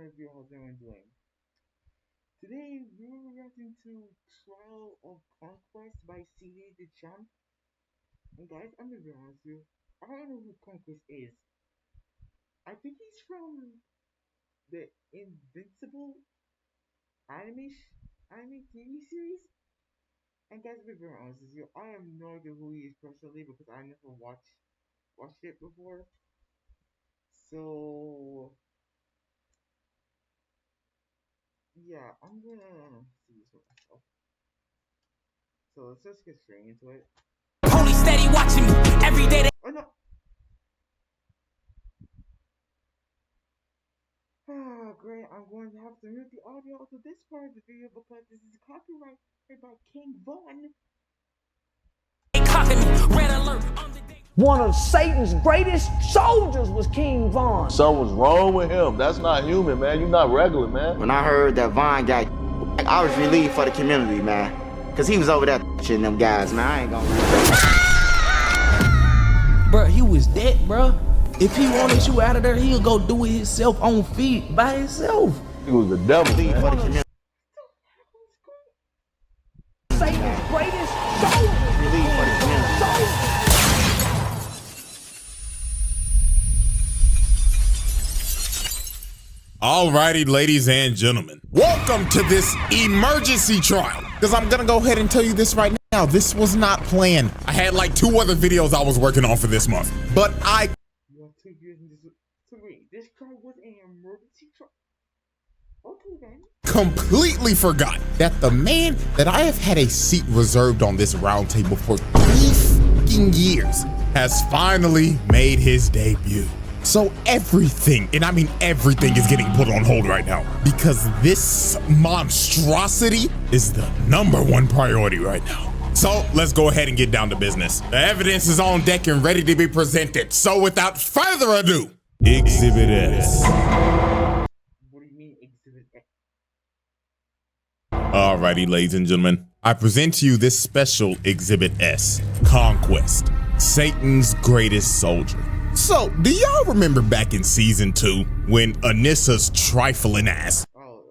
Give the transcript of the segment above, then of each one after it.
review how's everyone doing. Today we're reacting to Trial of Conquest by Dachamp. And guys, I'm gonna be honest with you, I don't know who Conquest is. I think he's from the Invincible anime TV series. And guys, to be very honest with you, I have no idea who he is personally because I never watched it before. So yeah, I'm gonna see this for myself. So let's just get straight into it. Police steady watching me every day. Oh no! Ah, great. I'm going to have to mute the audio to this part of the video because this is copyright by King Von. Red alert. One of Satan's greatest soldiers was King Von. Something's wrong with him. That's not human, man. You're not regular, man. When I heard that Von got, I was relieved for the community, man. Cause he was over there shitting them guys, man. I ain't gonna lie. Bruh, he was dead, bruh. If he wanted you out of there, he'll go do it himself on feet by himself. He was the devil, For the man. community. Satan's greatest soldiers. Relieved for the community. Alrighty, ladies and gentlemen, welcome to this emergency trial. Because I'm gonna go ahead and tell you this right now, this was not planned. I had like 2 other videos I was working on for this month, but I This trial was an emergency trial. Okay then. completely forgot that the man that I have had a seat reserved on this round table for 3 fucking years has finally made his debut. So everything, and I mean everything, is getting put on hold right now because this monstrosity is the #1 priority right now. So let's go ahead and get down to business. The evidence is on deck and ready to be presented. So without further ado, Exhibit S. What do you mean Exhibit X? Alrighty, ladies and gentlemen, I present to you this special Exhibit S, Conquest, Satan's greatest soldier. So, do y'all remember back in season 2 when Anissa's trifling ass So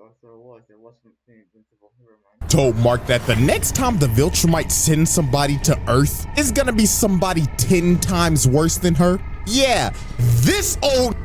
it was from Invincible. Never mind. told Mark that the next time the Viltrumite sends somebody to Earth, it's gonna be somebody 10 times worse than her? Yeah, this old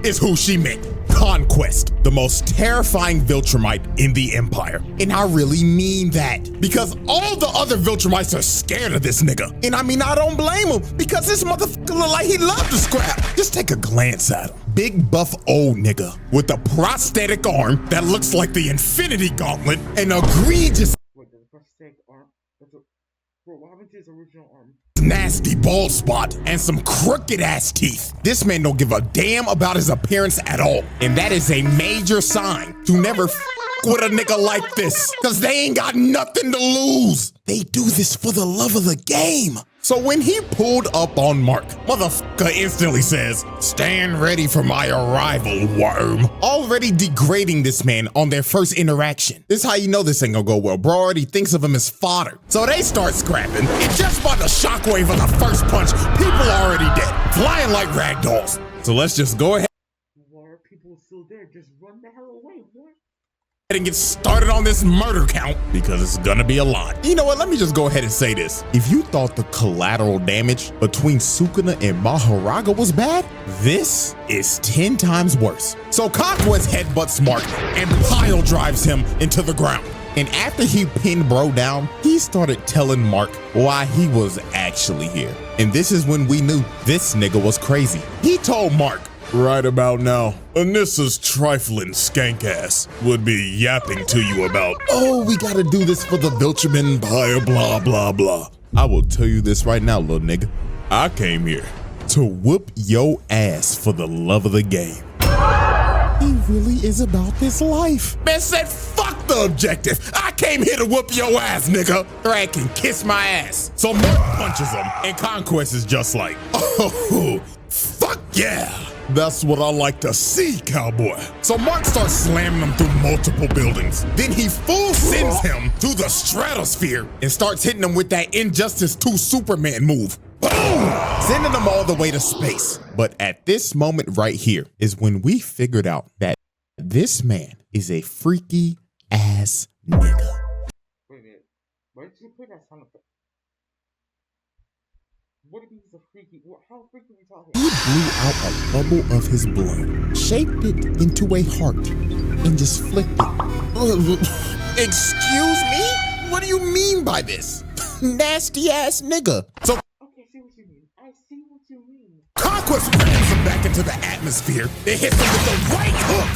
is who she meant. Conquest, the most terrifying Viltrumite in the Empire. And I really mean that, because all the other Viltrumites are scared of this nigga. And I mean, I don't blame him, because this motherfucker look like he loved to scrap. Just take a glance at him. Big buff old nigga with a prosthetic arm that looks like the Infinity Gauntlet and egregious Wait, the prosthetic arm? Bro, what happened to his original arm? nasty bald spot and some crooked ass teeth. This man don't give a damn about his appearance at all. And that is a major sign to never with a nigga like this, cause they ain't got nothing to lose. They do this for the love of the game. So when he pulled up on Mark, motherfucker instantly says, "Stand ready for my arrival, worm." Already degrading this man on their first interaction. This is how you know this ain't gonna go well. Bro already thinks of him as fodder. So they start scrapping, and just by the shockwave of the first punch, people are already dead, flying like rag dolls. So let's just go ahead Why are people still there? Just run the hell away, boy. and get started on this murder count because it's gonna be a lot. You know what? Let me just go ahead and say this. If you thought the collateral damage between Sukuna and Maharaga was bad, this is 10 times worse. So Conquest headbutts Mark and pile drives him into the ground. And after he pinned bro down, he started telling Mark why he was actually here. And this is when we knew this nigga was crazy. He told Mark, "Right about now, Anissa's trifling skank ass would be yapping to you about, oh, we gotta do this for the Viltrum Empire, blah, blah, blah." I will tell you this right now, little nigga. I came here to whoop your ass for the love of the game. He really is about this life. Man said, fuck the objective. I came here to whoop your ass, nigga. Drag can kiss my ass. So Mark punches him, and Conquest is just like, oh, fuck yeah. That's what I like to see, cowboy. So Mark starts slamming him through multiple buildings. Then he full sends him to the stratosphere and starts hitting him with that Injustice 2 Superman move. Boom! Sending them all the way to space. But at this moment right here is when we figured out that This man is a freaky ass nigga. Wait a minute. Why did you play that sound effect? What if he's a freaky? How freaky are we talking? He blew out a bubble of his blood, shaped it into a heart, and just flicked it. Excuse me? What do you mean by this? Nasty ass nigga. So Okay, I see what you mean. I see what you mean. Conquest brings him back into the atmosphere. They hit him with the right hook.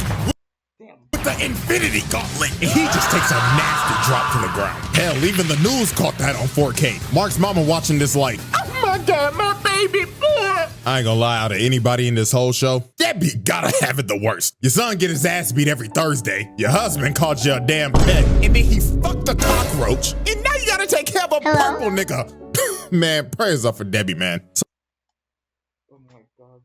Damn. With the infinity gauntlet, and he just takes a nasty drop to the ground. Hell, even the news caught that on 4K. Mark's mama watching this like, oh my God, my baby boy. I ain't gonna lie, out of anybody in this whole show, Debbie gotta have it the worst. Your son get his ass beat every Thursday. Your husband called you a damn pet, and then he fucked a cockroach, and now you gotta take care of a purple nigga. Man, prayers up for Debbie, man. Oh my God.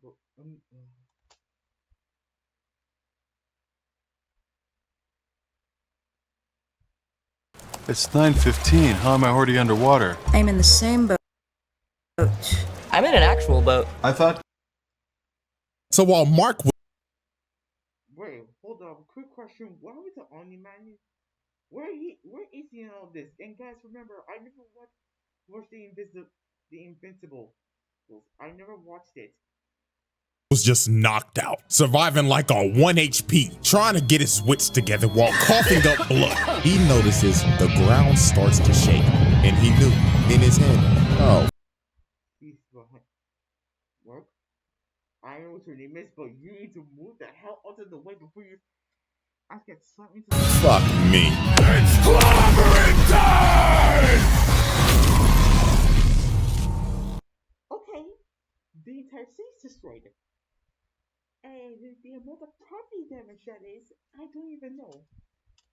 It's 9:15. How am I already underwater? I'm in the same boat. I'm in an actual boat. I thought. So while Mark Wait, hold up. Quick question. Why was the Omni Man? Where is he in all this? And guys, remember, I never watched the Invincible. I never watched it. was just knocked out, surviving like a 1 HP, trying to get his wits together while coughing up blood. He notices the ground starts to shake, and he knew in his head, oh. He's behind. Work? I know what your name is, but you need to move the hell out of the way before you. I get slammed into the. Fuck me. It's clobbering time! Okay. The entire city's destroyed. And the amount of property damage that is, I don't even know.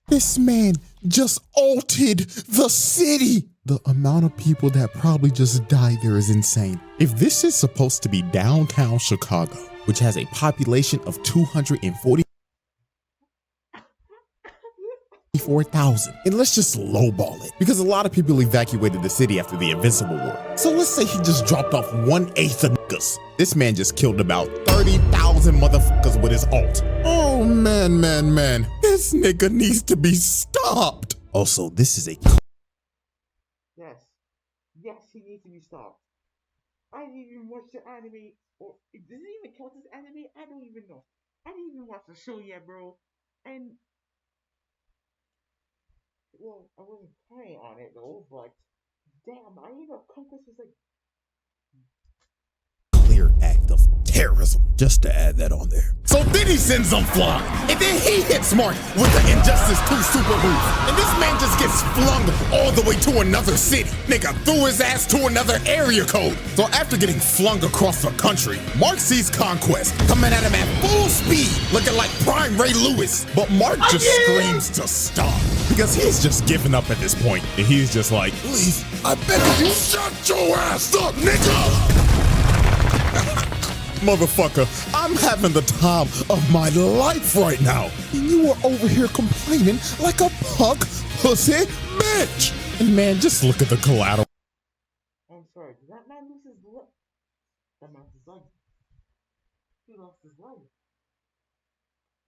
This man just altered the city. The amount of people that probably just died there is insane. If this is supposed to be downtown Chicago, which has a population of 244,000, and let's just lowball it, because a lot of people evacuated the city after the Invincible War. So let's say he just dropped off 1/8 of niggas. This man just killed about 30,000 motherfuckers with his ult. Oh man. This nigga needs to be stopped. Also, this is a... Yes, he needs to be stopped. I didn't even watch the anime, or does it even count as anime? I don't even know. I didn't even watch the show yet, bro. And well, I wasn't playing on it though, but damn, I even Conquest was like clear act of terrorism, just to add that on there. So then he sends them flying, and then he hits Mark with the Injustice 2 super move, and this man just gets flung all the way to another city. Nigga threw his ass to another area code. So after getting flung across the country, Mark sees Conquest coming at him at full speed, looking like prime Ray Lewis. But Mark just screams to stop, because he's just giving up at this point, and he's just like, please, I beg of you, shut your ass up, nigga! Motherfucker, I'm having the time of my life right now, and you are over here complaining like a punk pussy bitch. And man, just look at the collateral. I'm sorry, did that man lose his life? That man lost his life. He lost his life.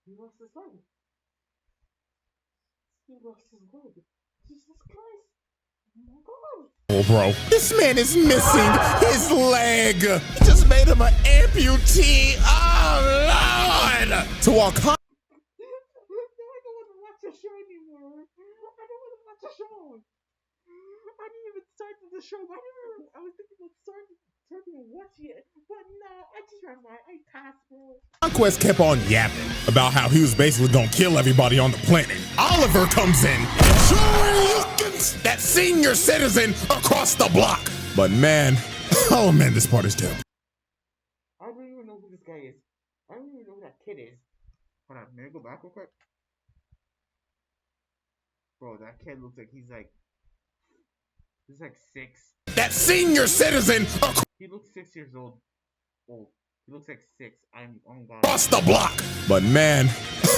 He lost his life. He lost his life. Jesus Christ. Oh my God. Oh, bro, this man is missing his leg. He just made him an amputee. Oh, Lord. So while I don't want to watch the show anymore. I don't want to watch the show. I didn't even start the show. I was thinking about starting to watch it, but no, I just ran my passed, bro. Conquest kept on yapping about how he was basically gonna kill everybody on the planet. Oliver comes in, that senior citizen across the block. But man, oh man, this part is terrible. I don't even know who this guy is. I don't even know who that kid is. Hold on, may I go back real quick? Bro, that kid looks like he's like 6. That senior citizen He looks 6 years old. He looks like 6. I'm God. Across the block. But man,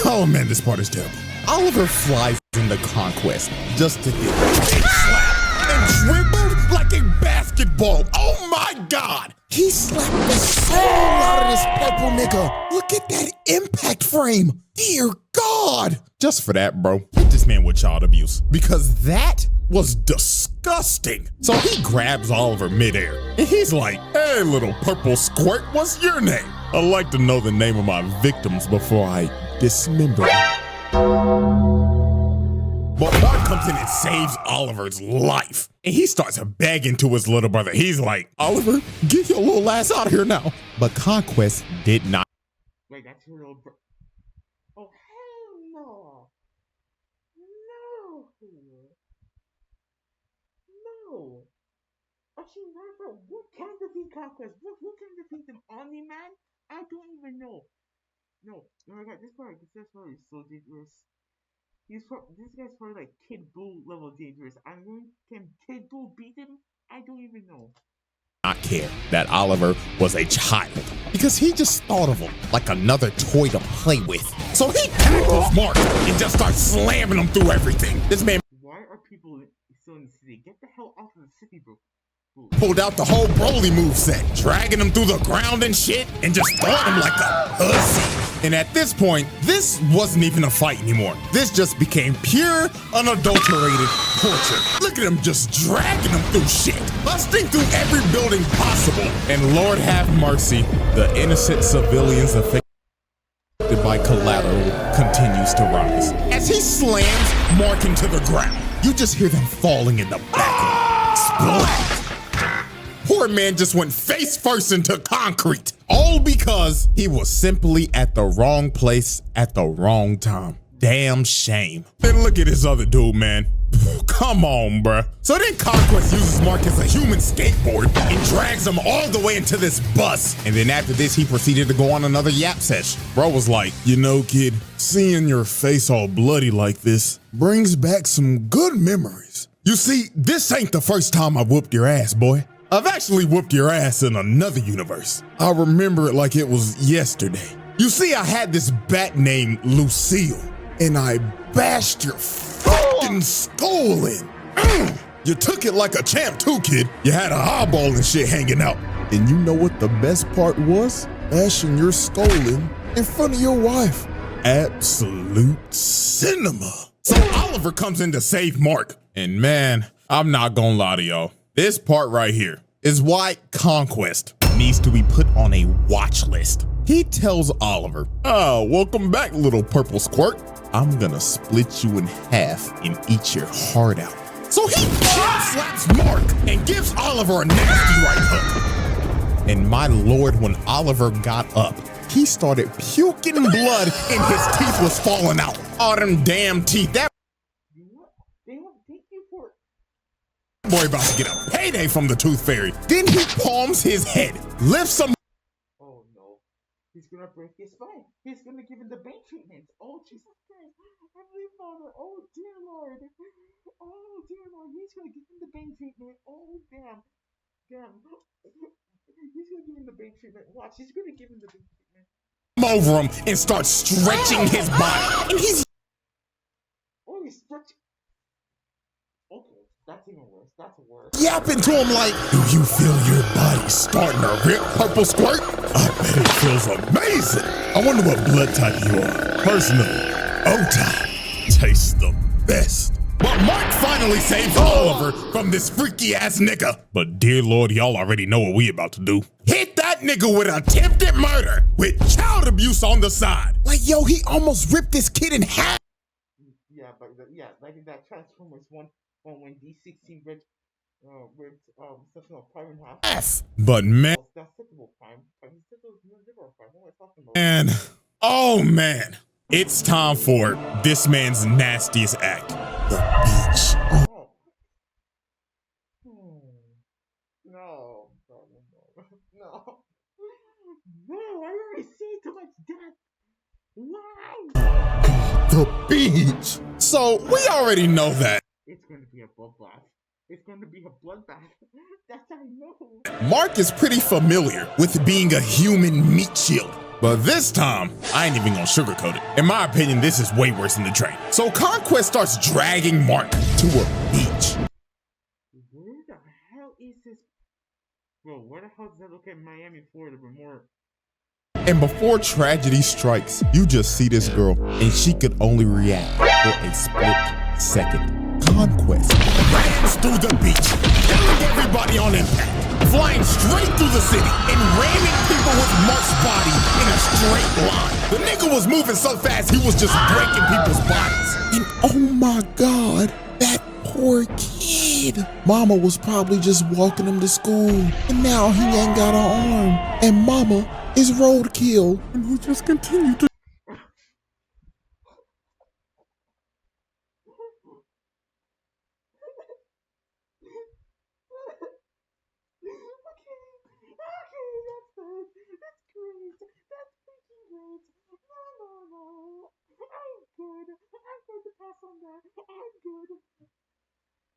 oh man, this part is terrible. Oliver flies into Conquest just to get slap and dribbled like a basketball. Oh my God. He slapped the soul out of this purple nigga. Look at that impact frame. Dear God. Just for that, bro, hit this man with child abuse because that was disgusting. So he grabs Oliver midair and he's like, hey, little purple squirt, what's your name? I'd like to know the name of my victims before I dismember them. But Mark comes in and saves Oliver's life. And he starts begging to his little brother. He's like, Oliver, get your little ass out of here now. But Conquest did not. Wait, that's your little bro. Oh, hell no. No. No. Actually, Martha, what can defeat Conquest? What can defeat them? Omni-Man? I don't even know. No, my God, this part is so dangerous. This guy's probably like Kid Buu level dangerous. Can Kid Buu beat him? I don't even know. Not care that Oliver was a child because he just thought of him like another toy to play with. So he tackles Mark and just starts slamming him through everything. This man. Why are people still in the city? Get the hell out of the city, bro. Pulled out the whole Broly moveset, dragging him through the ground and shit, and just throwing him like a pussy. And at this point, this wasn't even a fight anymore. This just became pure, unadulterated torture. Look at him just dragging him through shit, busting through every building possible. And Lord have mercy, the innocent civilians affected by collateral continues to rise. As he slams Mark into the ground, you just hear them falling in the background. Splat! Poor man just went face first into concrete, all because he was simply at the wrong place at the wrong time. Damn shame. Then look at this other dude, man. Come on, bruh. So then Conquest uses Mark as a human skateboard and drags him all the way into this bus. And then after this, he proceeded to go on another yap session. Bro was like, you know, kid, seeing your face all bloody like this brings back some good memories. You see, this ain't the first time I whooped your ass, boy. I've actually whooped your ass in another universe. I remember it like it was yesterday. You see, I had this bat named Lucille, and I bashed your fucking skull in. You took it like a champ too, kid. You had an eyeball and shit hanging out. And you know what the best part was? Bashing your skull in front of your wife. Absolute cinema. So Oliver comes in to save Mark. And man, I'm not gonna lie to y'all. This part right here is why Conquest needs to be put on a watch list. He tells Oliver, oh, welcome back, little purple squirt. I'm gonna split you in half and eat your heart out. So he slaps Mark and gives Oliver a nasty right hook. And my lord, when Oliver got up, he started puking blood and his teeth was falling out. All them damn teeth. That boy about to get a payday from the Tooth Fairy. Then he palms his head, lifts him. Oh no, he's gonna break his spine. He's gonna give him the Bane treatment. Oh Jesus Christ, Heavenly Father. Oh dear Lord. Oh dear Lord, he's gonna give him the Bane treatment. Oh damn. He's gonna give him the Bane treatment. Watch, he's gonna give him the Bane treatment. Over him and starts stretching his body. And he's stretching. Okay. That's even worse. That's worse. Yapping to him like, do you feel your body starting to rip, purple squirt? I bet it feels amazing. I wonder what blood type you are. Personally, O-type tastes the best. But Mark finally saves Oliver from this freaky ass nigga. But dear Lord, y'all already know what we about to do. Hit that nigga with attempted murder with child abuse on the side. Like, yo, he almost ripped this kid in half. Like in that Transformers one. When D16 ripped something of Prime in half. But man, that's typical Prime. And oh man, it's time for this man's nastiest act, the beach. No, I already see too much death. Why? The beach. So we already know that. It's going to be a bloodbath. It's going to be a bloodbath. That's how I know. Mark is pretty familiar with being a human meat shield. But this time, I ain't even gonna sugarcoat it. In my opinion, this is way worse than the train. So Conquest starts dragging Mark to a beach. Where the hell is this? Bro, where the hell does that look at Miami, Florida, but more? And before tragedy strikes, you just see this girl, and she could only react for a split second. Conquest rams through the beach, killing everybody on impact, flying straight through the city, and ramming people with Mark's body in a straight line. The nigga was moving so fast, he was just breaking people's bodies. And oh my God, that poor kid. Mama was probably just walking him to school, and now he ain't got an arm, and mama is roadkill, and he just continued to. That's great. That's freaking great. No. I'm good. I'm going to pass on that. I'm good.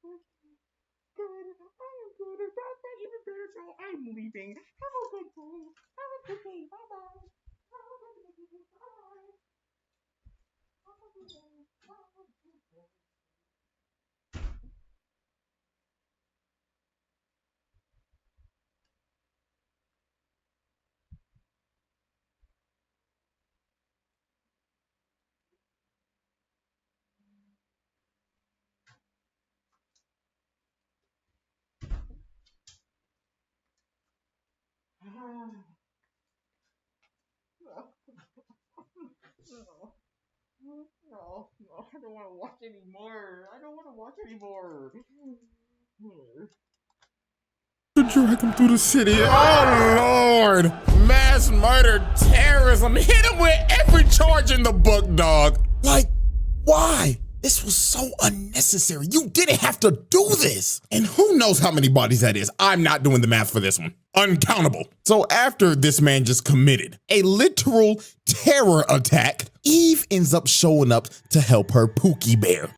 Good. I am good. That's not even better, so I'm leaving. Have a good day. Have a good day. Bye-bye. Have a good day. Bye-bye. Have a good day. Have a good day. No, I don't want to watch anymore. I don't want to watch anymore. To drag him through the city. Oh Lord! Mass murder, terrorism. Hit him with every charge in the book, dog. Like, why? This was so unnecessary. You didn't have to do this. And who knows how many bodies that is? I'm not doing the math for this one. Uncountable. So after this man just committed a literal terror attack, Eve ends up showing up to help her Pookie Bear.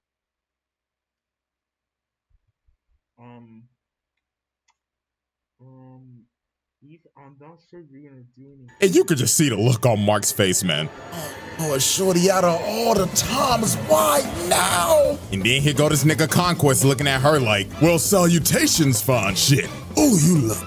Eve, I'm not sure you're gonna do anything. And you could just see the look on Mark's face, man. Oh, shorty, out of all the times, why now? And then here go this nigga Conquest looking at her like, well, salutations, fine shit. Oh, you look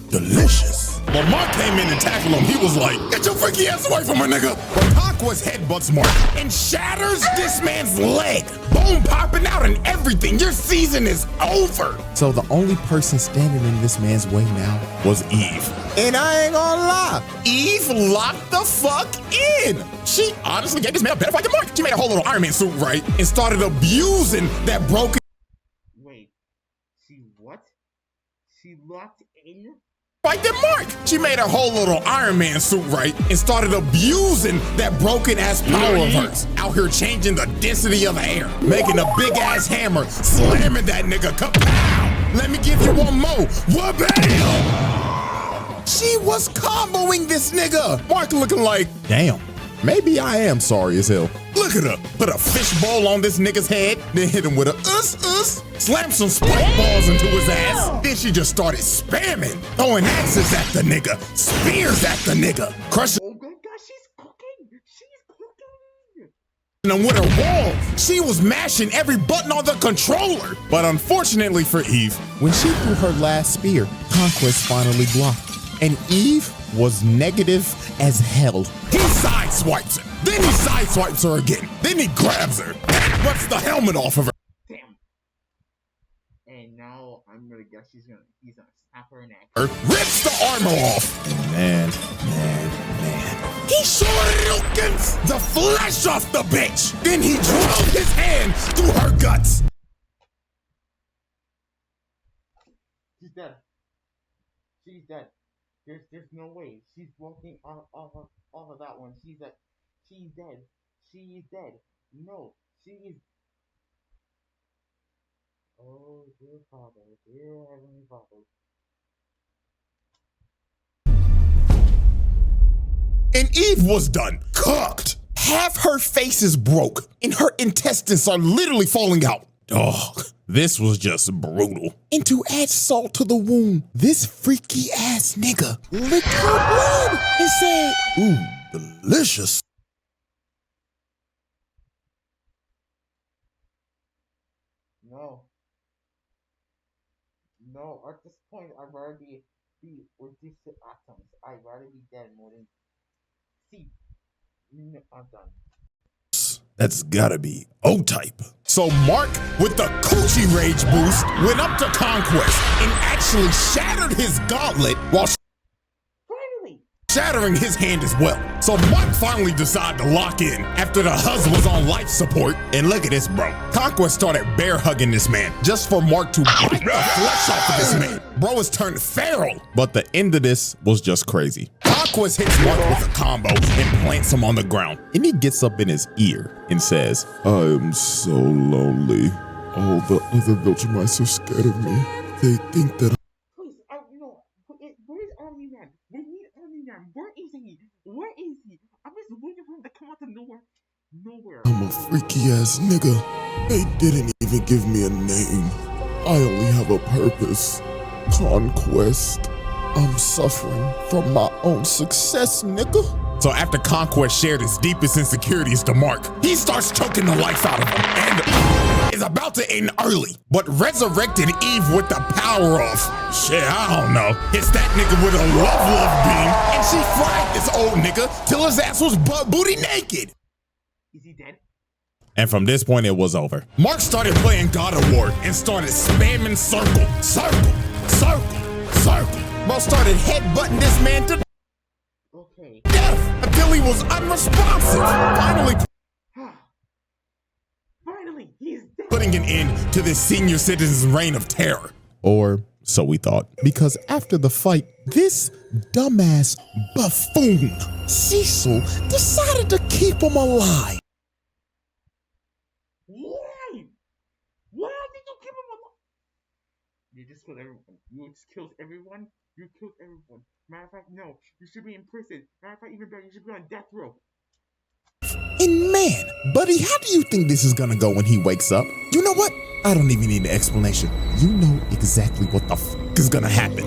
delicious. When Mark came in and tackled him, he was like, get your freaky ass away from her, nigga. But Conquest headbutts Mark and shatters this man's leg. Bone popping out and everything. Your season is over. So the only person standing in this man's way now was Eve. And I ain't gonna lie, Eve locked the fuck in. She honestly gave this man a better fight than Mark. She made a whole little Iron Man suit, right? And started abusing that broken. Wait, she what? She locked in? Fight than Mark. She made her whole little Iron Man suit, right? And started abusing that broken ass power of hers. Out here changing the density of the air, making a big ass hammer, slamming that nigga. Kapow! Let me give you one more. Wha-bam! She was comboing this nigga. Mark looking like, damn, maybe I am sorry as hell. Look at her. Put a fishbowl on this nigga's head, then hit him with a slam some spike balls into his ass. Then she just started spamming, throwing axes at the nigga, spears at the nigga, crushing Oh my god, she's cooking! She's cooking! him with her wall. She was mashing every button on the controller. But unfortunately for Eve, when she threw her last spear, Conquest finally blocked. And Eve was negative as hell. He sideswipes her. Then he sideswipes her again. Then he grabs her and rips the helmet off of her. Damn. And now I'm gonna guess he's gonna snap her neck. Rips the armor off. Man. He shurikens the flesh off the bitch. Then he drove his hand through her guts. She's dead. She's dead. There's no way. She's walking off of that one. She's dead. She's dead. She is dead. No, she is. Oh, dear Father, dear Heavenly Father. And Eve was done. Cooked. Half her face is broke, and her intestines are literally falling out. Dog, this was just brutal. And to add salt to the wound, this freaky ass nigga licked her blood and said, ooh, delicious. No. No, at this point, I've already be or diss the atoms. I'd rather be dead more than see. I'm done. That's gotta be O-type. So Mark, with the coochie rage boost, went up to Conquest and actually shattered his gauntlet while Finally! shattering his hand as well. So Mark finally decided to lock in after the huzz was on life support. And look at this, bro. Conquest started bear hugging this man just for Mark to bite the flesh off of this man. Bro has turned feral. But the end of this was just crazy. Conquest hits Mark with a combo and plants him on the ground. And he gets up in his ear and says, I am so lonely. All the other Viltrumites are scared of me. They think that Please, where's Omni Man? We need Omni Man. Where is he? Where is he? I'm just waiting for him to come out of nowhere. Nowhere. I'm a freaky ass nigga. They didn't even give me a name. I only have a purpose. Conquest. I'm suffering from my own success, nigga. So after Conquest shared his deepest insecurities to Mark, he starts choking the life out of him and is about to end early, but resurrected Eve with the power of, shit, I don't know, hits that nigga with a love beam, and she fried this old nigga till his ass was butt booty naked. Is he dead? And from this point, it was over. Mark started playing God of War and started spamming circle, circle, circle, circle. Bro started headbutting this man to Okay. death until he was unresponsive. Finally, he's dead. Putting an end to this senior citizen's reign of terror. Or so we thought. Because after the fight, this dumbass buffoon, Cecil, decided to keep him alive. Why? Why did you keep him alive? You just killed everyone. You just killed everyone. You killed everyone. Matter of fact, no. You should be in prison. Matter of fact, even better, you should be on death row. And man, buddy, how do you think this is gonna go when he wakes up? You know what? I don't even need an explanation. You know exactly what the f is gonna happen.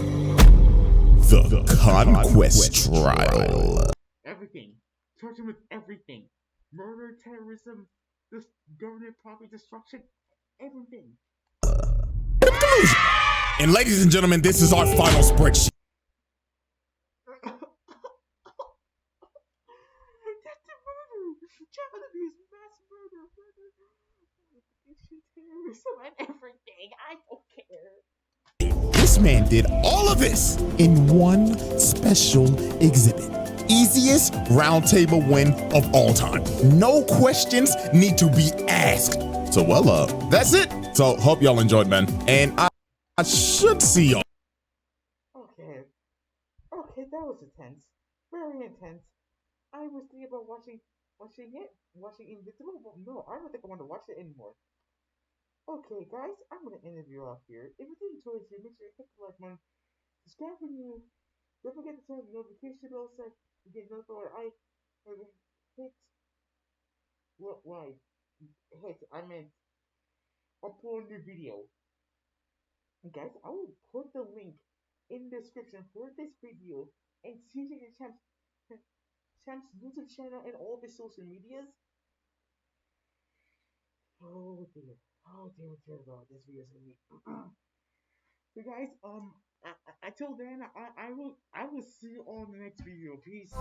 The Conquest trial. Everything. Charge him with everything. Murder, terrorism, this government property destruction, everything. And ladies and gentlemen, this is our final spreadsheet. That's a murder! Child abuse, mass murder, addiction, terrorism, and everything. I don't care. This man did all of this in one special exhibit. Easiest roundtable win of all time. No questions need to be asked. So that's it. So hope y'all enjoyed, man. And I should see y'all. Okay. Okay, that was intense. Very intense. I was thinking about watching Invincible, but no, I don't think I want to watch it anymore. Okay, guys, I'm gonna end the video off here. If you did enjoy this video, make sure you hit the like button, subscribe for new. Don't forget to turn the notification bell so you get notified when I hit I meant upload a new video. And guys, I will put the link in the description for this video and CJ Champ's YouTube channel and all the social medias. Oh dear God, this video is gonna be. So guys, until then, I will see you on the next video. Peace.